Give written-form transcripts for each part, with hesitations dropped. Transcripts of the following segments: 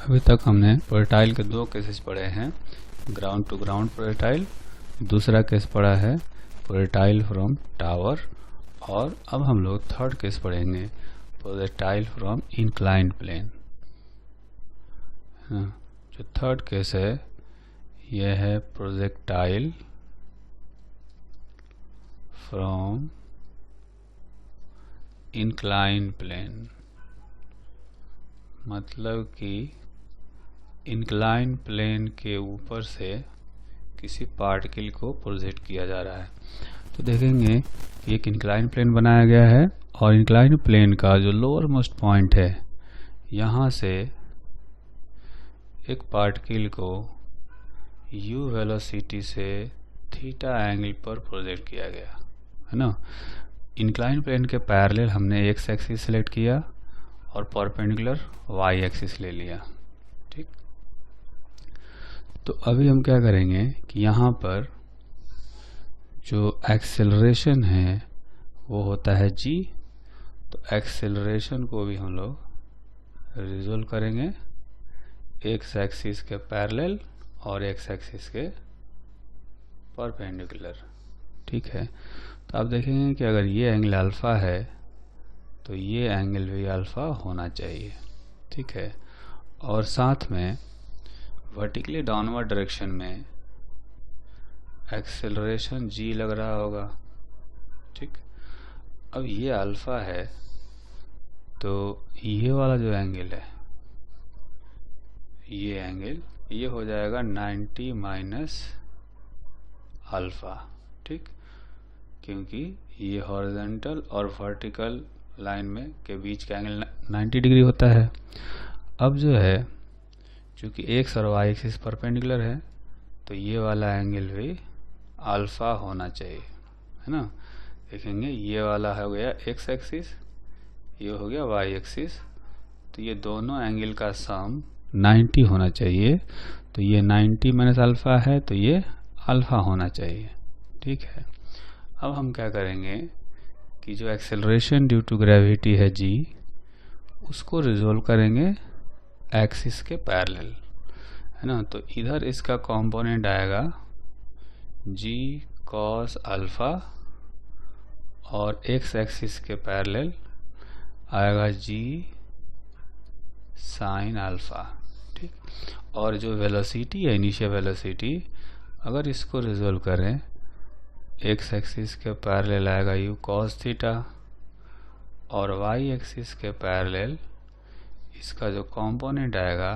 अभी तक हमने प्रोजेक्टाइल के दो केसेस पढ़े हैं, ग्राउंड टू ग्राउंड प्रोजेक्टाइल, दूसरा केस पढ़ा है प्रोजेक्टाइल फ्रॉम टावर, और अब हम लोग थर्ड केस पढ़ेंगे प्रोजेक्टाइल फ्रॉम इंक्लाइंड प्लेन। जो थर्ड केस है यह है प्रोजेक्टाइल फ्रॉम इंक्लाइंड प्लेन, मतलब कि इंक्लाइन प्लेन के ऊपर से किसी पार्टिकल को प्रोजेक्ट किया जा रहा है। तो देखेंगे कि एक इंक्लाइन प्लेन बनाया गया है और इंक्लाइन प्लेन का जो लोअर मोस्ट पॉइंट है यहाँ से एक पार्टिकल को u वेलोसिटी से थीटा एंगल पर प्रोजेक्ट किया गया है ना। इंक्लाइन प्लेन के पैरेलल हमने एक्स एक्सिस सेलेक्ट किया और परपेंडिकुलर वाई एक्सिस ले लिया। ठीक, तो अभी हम क्या करेंगे कि यहाँ पर जो एक्सेलरेशन है वो होता है g, तो एक्सेलरेशन को भी हम लोग रिजोल्व करेंगे एक्स एक्सिस के पैरेलल और एक्स एक्सिस के परपेंडिकुलर। ठीक है, तो आप देखेंगे कि अगर ये एंगल अल्फा है तो ये एंगल भी अल्फा होना चाहिए। ठीक है, और साथ में वर्टिकली डाउनवर्ड डायरेक्शन में एक्सेलरेशन g लग रहा होगा। ठीक, अब ये अल्फा है तो ये वाला जो एंगल है ये एंगल ये हो जाएगा 90 माइनस अल्फा। ठीक, क्योंकि ये हॉरिजॉन्टल और वर्टिकल लाइन में के बीच का एंगल 90 डिग्री होता है। अब जो है चूँकि एक्स और वाई एक्सिस परपेंडिकुलर है तो ये वाला एंगल भी अल्फा होना चाहिए, है ना। देखेंगे ये वाला हो गया एक्स एक्सिस, ये हो गया वाई एक्सिस, तो ये दोनों एंगल का सम 90 होना चाहिए। तो ये 90 माइनस अल्फा है तो ये अल्फा होना चाहिए। ठीक है, अब हम क्या करेंगे कि जो एक्सेलरेशन ड्यू टू ग्रेविटी है g, उसको रिजोल्व करेंगे एक्सिस के पैरेलल, है ना। तो इधर इसका कंपोनेंट आएगा g cos अल्फा और x एक्सिस के पैरेलल आएगा g sin अल्फा। ठीक, और जो वेलोसिटी है इनिशियल वेलोसिटी, अगर इसको रिजोल्व करें x एक्सिस के पैरेलल आएगा u cos थीटा और y एक्सिस के पैरेलल इसका जो कंपोनेंट आएगा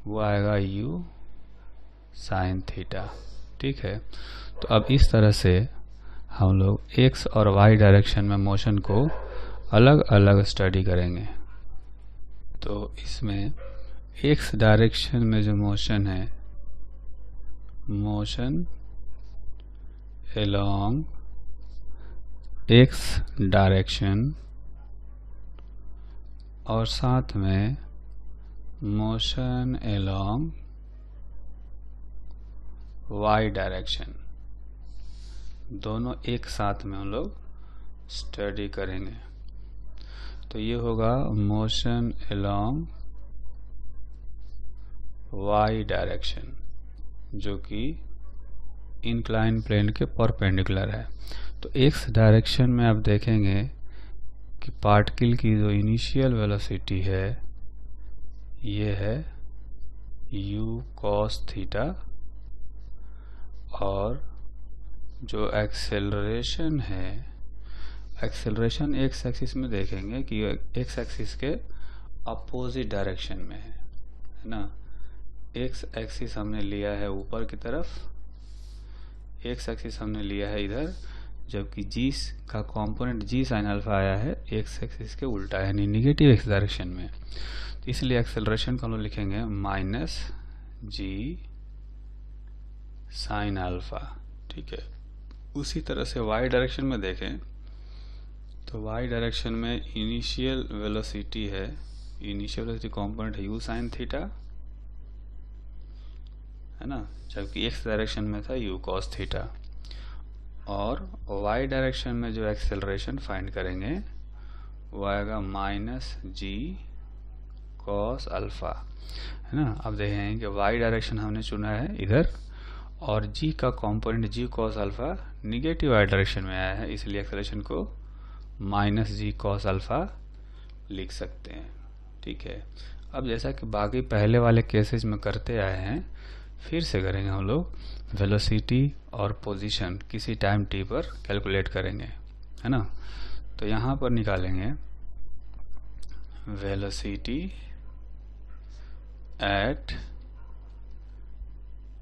वो आएगा u sin थीटा। ठीक है, तो अब इस तरह से हम लोग x और y डायरेक्शन में मोशन को अलग अलग स्टडी करेंगे। तो इसमें x डायरेक्शन में जो मोशन है, मोशन along x डायरेक्शन, और साथ में मोशन along y डायरेक्शन, दोनों एक साथ में हम लोग स्टडी करेंगे। तो ये होगा मोशन along y डायरेक्शन जो कि इंक्लाइन प्लेन के परपेंडिकुलर है। तो x डायरेक्शन में आप देखेंगे कि पार्टिकल की जो इनिशियल वेलोसिटी है ये है u cos थीटा, और जो एक्सेलरेशन है, एक्सेलरेशन एक्स एक्सिस में देखेंगे कि एक्स एक्सिस के अपोजिट डायरेक्शन में है ना। एक्स एक्सिस हमने लिया है ऊपर की तरफ, एक्स एक्सिस हमने लिया है इधर, जबकि g का कंपोनेंट g sin अल्फा आया है एक्स एक्सिस के उल्टा, यानी निगेटिव एक्स डायरेक्शन में। तो इसलिए एक्सेलरेशन को हम लोग लिखेंगे माइनस g sin अल्फा। ठीक है, उसी तरह से y डायरेक्शन में देखें तो y डायरेक्शन में इनिशियल वेलोसिटी है, इनिशियल वेलोसिटी कंपोनेंट है u sin थीटा, है ना, जबकि x डायरेक्शन में था u cos थीटा। और y डायरेक्शन में जो एक्सेलरेशन फाइंड करेंगे वो आएगा माइनस g कॉस अल्फ़ा, है ना। अब देखेंगे कि वाई डायरेक्शन हमने चुना है इधर, और जी का component G cos alpha negative Y direction में आया है, इसलिए एक्सेलरेशन को माइनस जी कॉस अल्फ़ा लिख सकते हैं। ठीक है, अब जैसा कि बाकी पहले वाले केसेस में करते आए हैं, फिर से करेंगे हम लोग। वेलोसिटी और पोजीशन किसी टाइम टी पर कैलकुलेट करेंगे, है ना। तो यहाँ पर निकालेंगे वेलोसिटी एट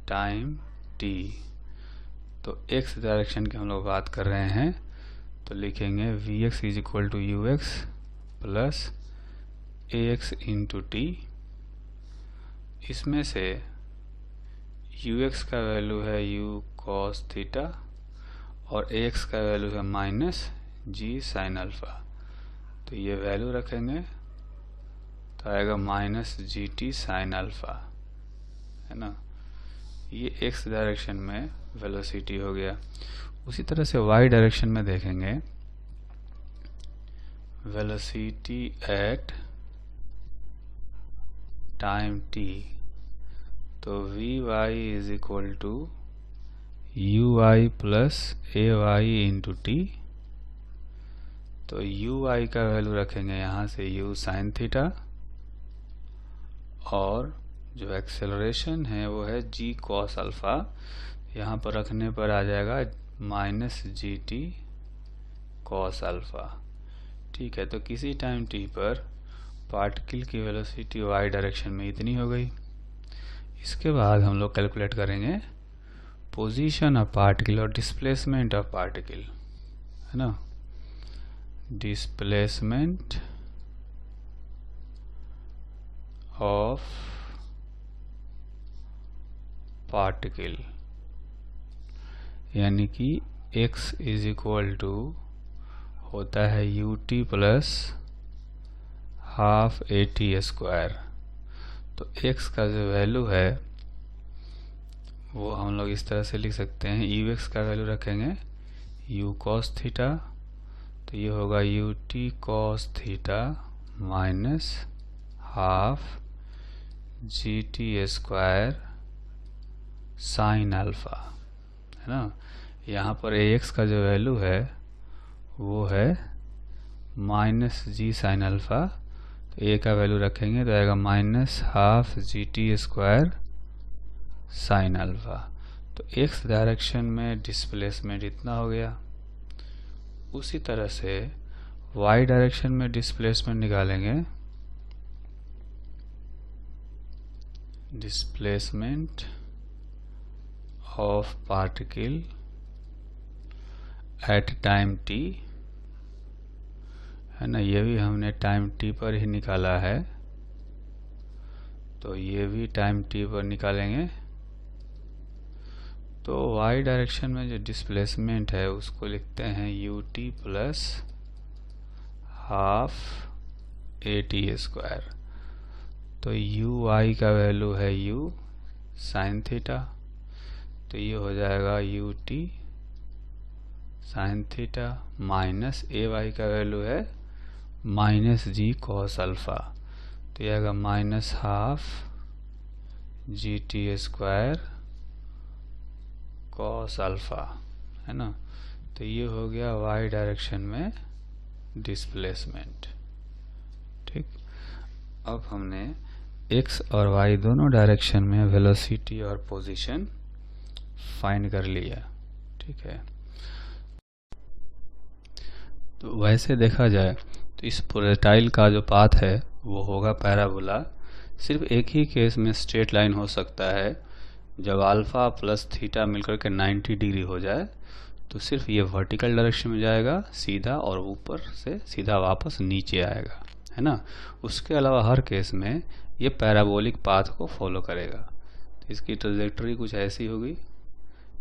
टाइम टी। तो एक्स डायरेक्शन की हम लोग बात कर रहे हैं, तो लिखेंगे v x is equal to u x plus a x into t. इसमें से यू एक्स का वैल्यू है यू कॉस थीटा और ए एक्स का वैल्यू है माइनस जी साइन अल्फ़ा। तो ये वैल्यू रखेंगे तो आएगा minus g t sine alpha, है ना। ये एक्स डायरेक्शन में वेलोसिटी हो गया। उसी तरह से वाई डायरेक्शन में देखेंगे वेलोसिटी एट टाइम टी, तो v y is equal to u y plus a y into t. तो यू वाई का वैल्यू रखेंगे यहाँ से यू साइन थीटा, और जो एक्सेलरेशन है वो है जी कॉस अल्फ़ा, यहाँ पर रखने पर आ जाएगा minus g T cos alpha. ठीक है, तो किसी टाइम टी पर पार्टिकल की वेलोसिटी वाई डायरेक्शन में इतनी हो गई। इसके बाद हम लोग कैलकुलेट करेंगे पोजीशन ऑफ पार्टिकल और डिस्प्लेसमेंट ऑफ पार्टिकल, है ना। डिस्प्लेसमेंट ऑफ पार्टिकल यानी कि x इज इक्वल टू होता है you t plus half a t square. तो x का जो वैल्यू है वो हम लोग इस तरह से लिख सकते हैं, यू एक्स का वैल्यू रखेंगे यू कॉस थीटा, तो ये होगा U T cos theta minus half g t square sine alpha, है ना। यहाँ पर ए एक्स का जो वैल्यू है वो है माइनस जी साइन अल्फ़ा, तो ए का वैल्यू रखेंगे तो आएगा minus half g t square sine alpha. तो एक्स डायरेक्शन में डिस्प्लेसमेंट इतना हो गया। उसी तरह से वाई डायरेक्शन में डिस्प्लेसमेंट निकालेंगे, displacement of particle at time T, है ना। ये भी हमने टाइम टी पर ही निकाला है, तो ये भी टाइम टी पर निकालेंगे। तो वाई डायरेक्शन में जो डिस्प्लेसमेंट है उसको लिखते हैं u t plus half a t square. तो यू वाई का वैल्यू है यू साइन थीटा, तो ये हो जाएगा u t sine theta minus a y का वैल्यू है माइनस जी कॉस अल्फ़ा, तो ये आएगा minus half g t square cos alpha, है ना। तो ये हो गया वाई डायरेक्शन में डिस्प्लेसमेंट। ठीक, अब हमने एक्स और वाई दोनों डायरेक्शन में वेलोसिटी और पोजीशन फाइंड कर लिया। ठीक है, तो वैसे देखा जाए तो इस प्रोजेक्टाइल का जो पाथ है वो होगा पैराबोला। सिर्फ एक ही केस में स्ट्रेट लाइन हो सकता है, जब अल्फ़ा प्लस थीटा मिलकर के 90 डिग्री हो जाए तो सिर्फ ये वर्टिकल डायरेक्शन में जाएगा सीधा, और ऊपर से सीधा वापस नीचे आएगा, है ना। उसके अलावा हर केस में ये पैराबोलिक पाथ को फॉलो करेगा। तो इसकी ट्रेजेक्टरी कुछ ऐसी होगी,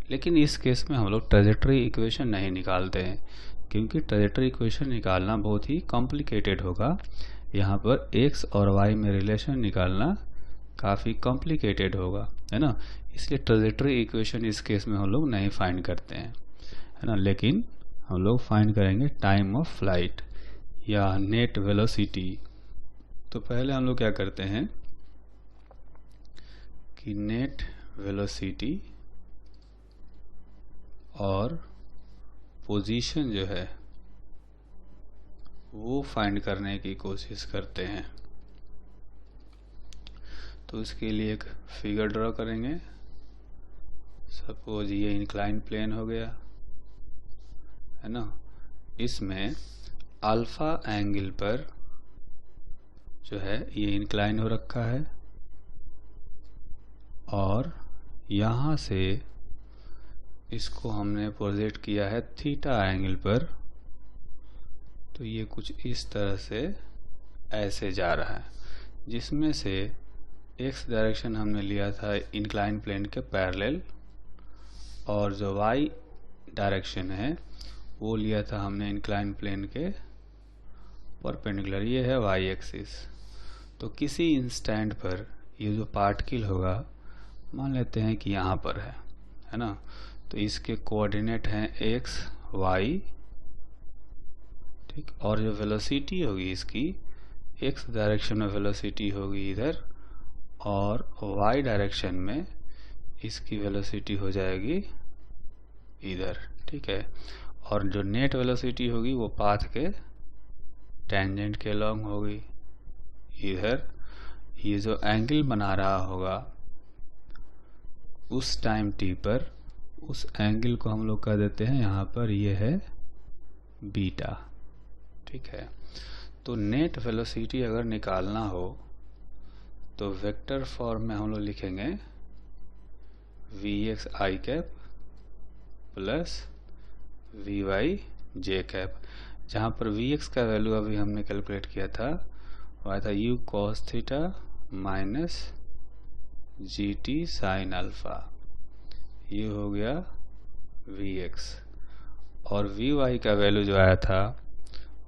लेकिन इस केस में हम लोग ट्रेजेक्टरी इक्वेशन नहीं निकालते हैं, क्योंकि ट्रेजेक्टरी इक्वेशन निकालना बहुत ही कॉम्प्लिकेटेड होगा। यहाँ पर एक्स और वाई में रिलेशन निकालना काफ़ी कॉम्प्लिकेटेड होगा, है ना। इसलिए ट्रेजेक्टरी इक्वेशन इस केस में हम लोग नहीं फाइंड करते हैं, है ना। लेकिन हम लोग फाइंड करेंगे टाइम ऑफ फ्लाइट या नेट वेलोसिटी। तो पहले हम लोग क्या करते हैं कि नेट वेलोसिटी और पोजीशन जो है वो फाइंड करने की कोशिश करते हैं। तो इसके लिए एक फिगर ड्रॉ करेंगे। सपोज ये इंक्लाइन प्लेन हो गया है ना। इसमें अल्फा एंगल पर जो है ये इंक्लाइन हो रखा है और यहाँ से इसको हमने प्रोजेक्ट किया है थीटा एंगल पर। तो ये कुछ इस तरह से ऐसे जा रहा है, जिसमें से एक्स डायरेक्शन हमने लिया था इंक्लाइन प्लेन के पैरेलल और जो वाई डायरेक्शन है वो लिया था हमने इंक्लाइन प्लेन के परपेंडिकुलर। ये है वाई एक्सिस। तो किसी इंस्टेंट पर ये जो पार्टिकल होगा मान लेते हैं कि यहाँ पर है ना। तो इसके कोऑर्डिनेट हैं एक्स वाई, ठीक। और जो वेलोसिटी होगी इसकी एक्स डायरेक्शन में वेलोसिटी होगी इधर और वाई डायरेक्शन में इसकी वेलोसिटी हो जाएगी इधर, ठीक है। और जो नेट वेलोसिटी होगी वो पाथ के टेंजेंट के लॉन्ग होगी इधर। ये जो एंगल बना रहा होगा उस टाइम टी पर, उस एंगल को हम लोग कह देते हैं यहाँ पर ये है बीटा, ठीक है। तो नेट वेलोसिटी अगर निकालना हो तो वेक्टर फॉर्म में हम लोग लिखेंगे v x i cap plus v y j cap, जहाँ पर वी एक्स का वैल्यू अभी हमने कैलकुलेट किया था वो आया था you cos theta minus g t sine alpha, ये हो गया वी एक्स। और वी वाई का वैल्यू जो आया था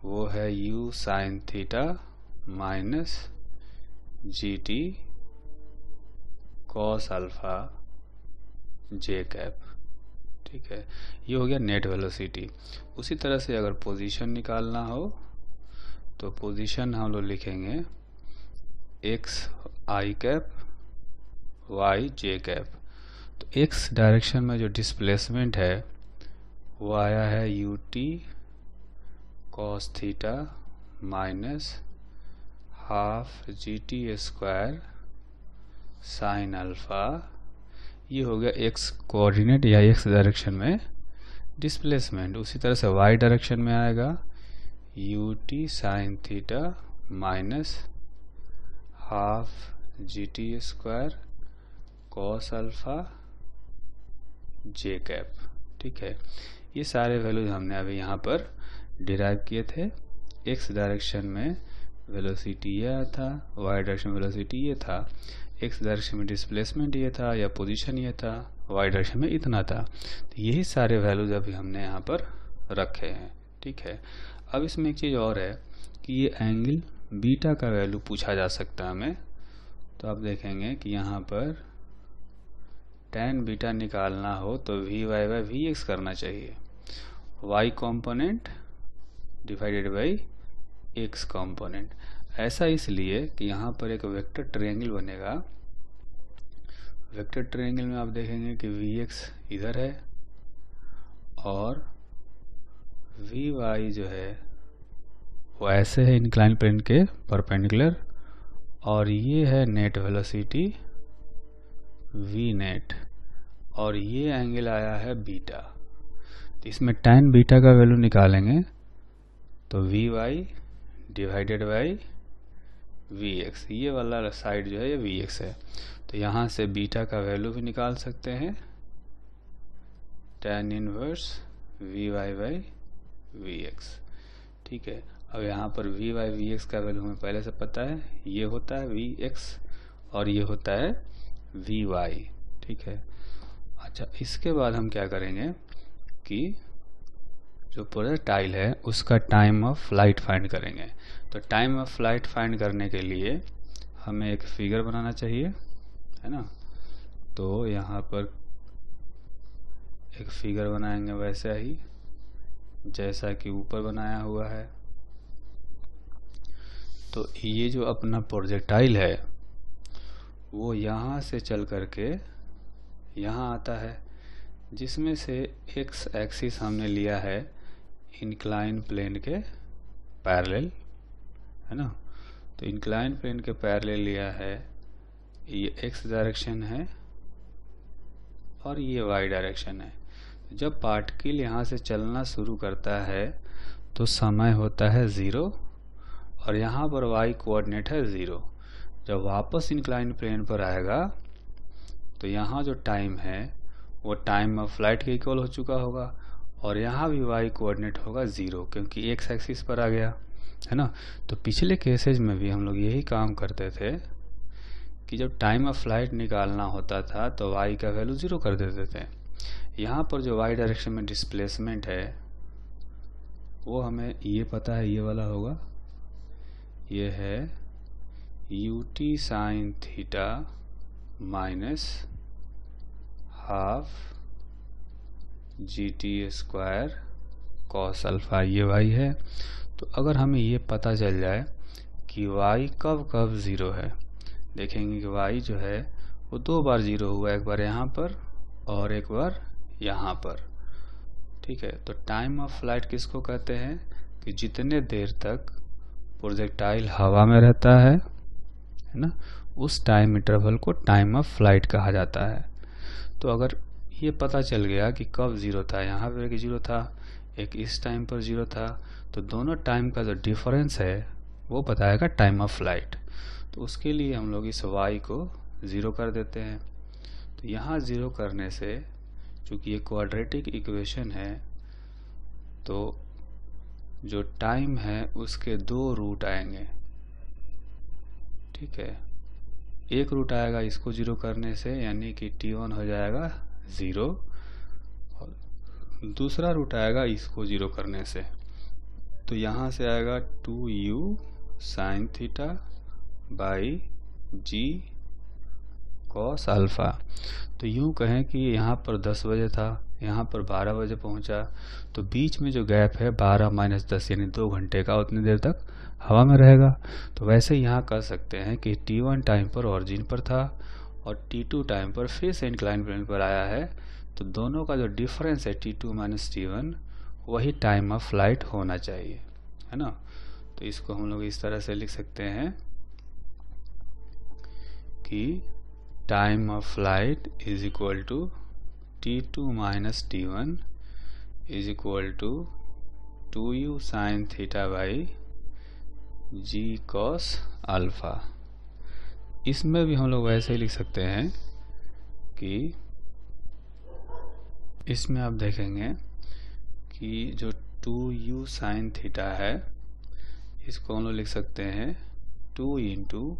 वो है u sine theta minus g T cos alpha जे कैप, ठीक है। ये हो गया नेट वेलोसिटी। उसी तरह से अगर पोजीशन निकालना हो तो पोजीशन हम लोग लिखेंगे x i cap Y j cap. तो एक्स डायरेक्शन में जो डिस्प्लेसमेंट है वो आया है U T cos theta minus half g t square sine alpha. ये हो गया एक्स कोऑर्डिनेट या एक्स डायरेक्शन में डिस्प्लेसमेंट। उसी तरह से वाई डायरेक्शन में आएगा you t sine theta minus half g t square cos alpha J cap, ठीक है। ये सारे वैल्यूज हमने अभी यहाँ पर डिराइव किए थे। एक्स डायरेक्शन में वेलोसिटी ये था, वाई डायरेक्शन में वेलोसिटी ये था, एक्स डायरेक्शन में डिस्प्लेसमेंट ये था या पोजीशन ये था, वाई डायरेक्शन में इतना था। तो यही सारे वैल्यूज अभी हमने यहाँ पर रखे हैं, ठीक है। अब इसमें एक चीज़ और है कि ये एंगल बीटा का वैल्यू पूछा जा सकता है हमें। तो आप देखेंगे कि यहाँ पर tan बीटा निकालना हो तो v y by v x करना चाहिए, y component divided by x component. ऐसा इसलिए कि यहाँ पर एक वेक्टर ट्रायंगल बनेगा। वेक्टर ट्रायंगल में आप देखेंगे कि वी एक्स इधर है और वी वाई जो है वो ऐसे है इंक्लाइन प्लेन के परपेंडिकुलर, और ये है नेट वेलोसिटी वी नेट, और ये एंगल आया है बीटा। तो इसमें tan बीटा का वैल्यू निकालेंगे तो v y divided by v x, ये वाला साइड जो है ये वी एक्स है। तो यहाँ से बीटा का वैल्यू भी निकाल सकते हैं tan inverse v y by v x, ठीक है। अब यहाँ पर वी वाई वी एक्स का वैल्यू हमें पहले से पता है, ये होता है वी एक्स और ये होता है वी वाई, ठीक है। अच्छा, इसके बाद हम क्या करेंगे कि जो प्रोजेक्टाइल है उसका टाइम ऑफ फ्लाइट फाइंड करेंगे। तो टाइम ऑफ फ्लाइट फाइंड करने के लिए हमें एक फिगर बनाना चाहिए, है ना। तो यहाँ पर एक फिगर बनाएंगे वैसा ही जैसा कि ऊपर बनाया हुआ है। तो ये जो अपना प्रोजेक्टाइल है वो यहाँ से चल करके यहाँ आता है, जिसमें से एक्स एक्सिस हमने लिया है इंक्लाइन प्लेन के पैरेलल, है ना। तो इंक्लाइन प्लेन के पैरेलल लिया है, ये एक्स डायरेक्शन है और ये वाई डायरेक्शन है। जब पार्टिकल यहाँ से चलना शुरू करता है तो समय होता है 0 और यहाँ पर वाई कोऑर्डिनेट है 0। जब वापस इंक्लाइन प्लेन पर आएगा तो यहाँ जो टाइम है वो टाइम ऑफ फ्लाइट के इक्वल हो चुका होगा और यहाँ भी वाई कोऑर्डिनेट होगा 0, क्योंकि एक्स एक्सिस पर आ गया, है ना। तो पिछले केसेज में भी हम लोग यही काम करते थे कि जब टाइम ऑफ फ्लाइट निकालना होता था तो वाई का वैल्यू 0 कर देते थे। यहाँ पर जो वाई डायरेक्शन में डिस्प्लेसमेंट है वो हमें ये पता है, ये वाला होगा, ये है ut sin theta minus half gt square cos alpha, ये y है। तो अगर हमें ये पता चल जाए कि y कब कब 0 है, देखेंगे कि y जो है वो 2 बार 0 हुआ, एक बार यहाँ पर और एक बार यहाँ पर, ठीक है। तो टाइम ऑफ फ्लाइट किसको कहते हैं कि जितने देर तक प्रोजेक्टाइल हवा में रहता है ना, उस टाइम इंटरवल को टाइम ऑफ फ्लाइट कहा जाता है। तो अगर ये पता चल गया कि कब 0 था, यहाँ पर एक 0 था, एक इस टाइम पर 0 था, तो दोनों टाइम का जो डिफरेंस है वो बताएगा टाइम ऑफ फ्लाइट। तो उसके लिए हम लोग इस y को 0 कर देते हैं। तो यहाँ 0 करने से, चूँकि ये क्वाड्रेटिक इक्वेशन है, तो जो टाइम है उसके 2 रूट आएंगे, ठीक है। एक रूट आएगा इसको 0 करने से, यानी कि t1 हो जाएगा 0, और दूसरा रूट आएगा इसको 0 करने से, तो यहाँ से आएगा 2u sin theta by g cos alpha. तो यूँ कहें कि यहाँ पर 10 बजे था, यहाँ पर 12 बजे पहुँचा, तो बीच में जो गैप है 12 - 10 यानी 2 घंटे का, उतनी देर तक हवा में रहेगा। तो वैसे यहाँ कह सकते हैं कि t1 टाइम पर ऑरिजिन पर था और t2 टाइम पर फिर से इंक्लाइन प्लेन पर आया है, तो दोनों का जो डिफरेंस है t2 - t1 वही टाइम ऑफ फ्लाइट होना चाहिए, है ना। तो इसको हम लोग इस तरह से लिख सकते हैं कि time of flight is equal to t2 - t1 is equal to 2u sin theta by g cos alpha. इसमें भी हम लोग वैसे ही लिख सकते हैं कि इसमें आप देखेंगे कि जो 2u sin थीटा है इसको हम लोग लिख सकते हैं 2 इंटू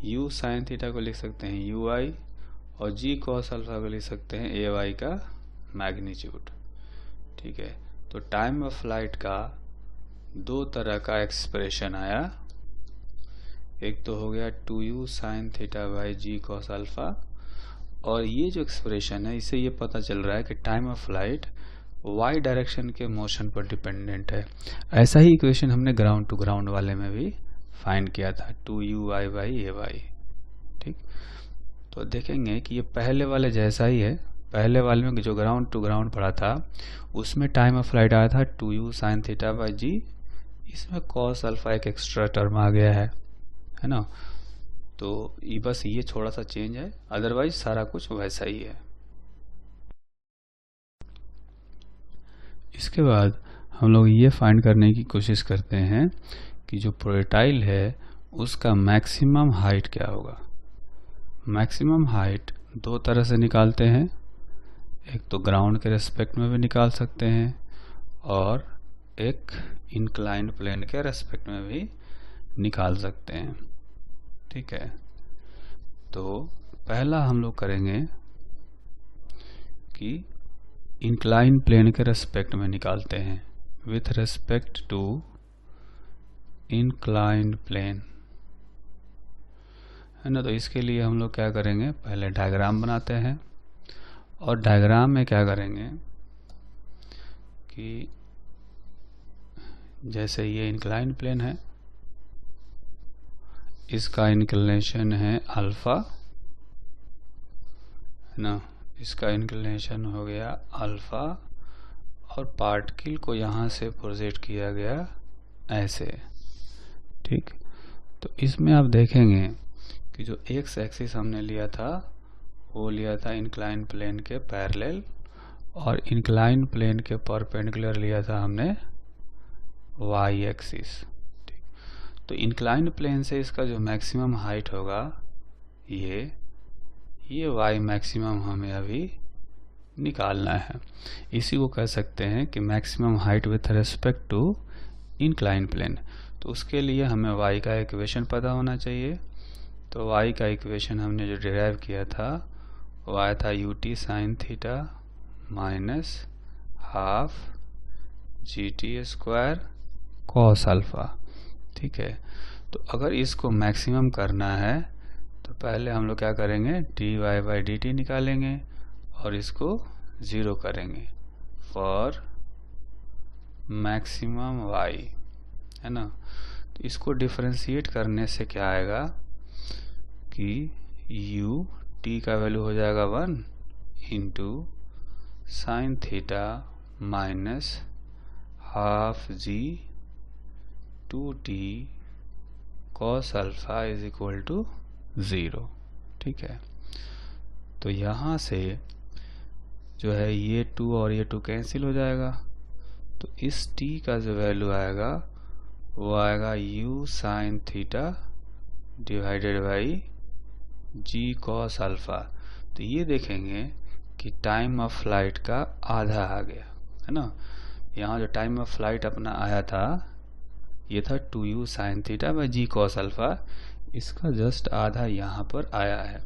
u sin थीटा को लिख सकते हैं ui और g cos अल्फा को लिख सकते हैं ay का मैग्नीट्यूड, ठीक है। तो टाइम ऑफ फ्लाइट का 2 तरह का एक्सप्रेशन आया, एक तो हो गया 2u sin theta by g cos alpha, और ये जो एक्सप्रेशन है इससे ये पता चल रहा है कि time of flight y direction के मोशन पर डिपेंडेंट है। ऐसा ही इक्वेशन हमने ग्राउंड टू ग्राउंड वाले में भी फाइंड किया था 2ui बाई ay, ठीक। तो देखेंगे कि ये पहले वाले जैसा ही है। पहले वाले में जो ग्राउंड टू ग्राउंड पढ़ा था उसमें टाइम ऑफ फ्लाइट आया था 2u sin theta by g, इसमें cos अल्फा एक एक्स्ट्रा टर्म आ गया है ना। तो ये बस ये थोड़ा सा चेंज है, अदरवाइज सारा कुछ वैसा ही है। इसके बाद हम लोग ये फाइंड करने की कोशिश करते हैं कि जो प्रोजेक्टाइल है उसका मैक्सिमम हाइट क्या होगा। मैक्सिमम हाइट 2 तरह से निकालते हैं, एक तो ग्राउंड के रेस्पेक्ट में भी निकाल सकते हैं और एक इंक्लाइंड प्लेन के रेस्पेक्ट में भी निकाल सकते हैं, ठीक है। तो पहला हम लोग करेंगे कि इंक्लाइन प्लेन के रेस्पेक्ट में निकालते हैं, with respect to inclined plane, है ना। तो इसके लिए हम लोग क्या करेंगे, पहले डायग्राम बनाते हैं और डायग्राम में क्या करेंगे कि जैसे ये इंक्लाइन प्लेन है इसका इंक्लिनेशन है अल्फ़ा, है ना, इसका इंक्लिनेशन हो गया अल्फ़ा, और पार्टिकल को यहाँ से प्रोजेक्ट किया गया ऐसे, ठीक। तो इसमें आप देखेंगे कि जो एक्स एक्सिस हमने लिया था वो लिया था इंक्लाइन प्लेन के पैरेलल, और इंक्लाइन प्लेन के परपेंडिकुलर लिया था हमने वाई एक्सिस, ठीक। तो इंक्लाइन प्लेन से इसका जो मैक्सिमम हाइट होगा ये वाई मैक्सिमम हमें अभी निकालना है। इसी को कह सकते हैं कि maximum height with respect to incline plane. तो उसके लिए हमें y का इक्वेशन पता होना चाहिए। तो y का इक्वेशन हमने जो डिराइव किया था वो आया था ut sign theta minus half gt square cos alpha, ठीक है। तो अगर इसको मैक्सिमम करना है तो पहले हम लोग क्या करेंगे, dy/dt निकालेंगे और इसको 0 करेंगे फॉर मैक्सिमम y, है ना। तो इसको डिफरेंशिएट करने से क्या आएगा कि u t का वैल्यू हो जाएगा 1 into sine theta minus half g 2t cos alpha is equal to 0, ठीक है। तो यहाँ से जो है ये 2 और ये 2 कैंसिल हो जाएगा, तो इस t का जो वैल्यू आएगा वो आएगा u sine theta divided by g cos alpha. तो ये देखेंगे कि टाइम ऑफ फ्लाइट का आधा आ गया, है ना। यहाँ जो टाइम ऑफ फ्लाइट अपना आया था ये था 2u sine theta by g cos alpha, इसका जस्ट आधा यहाँ पर आया है।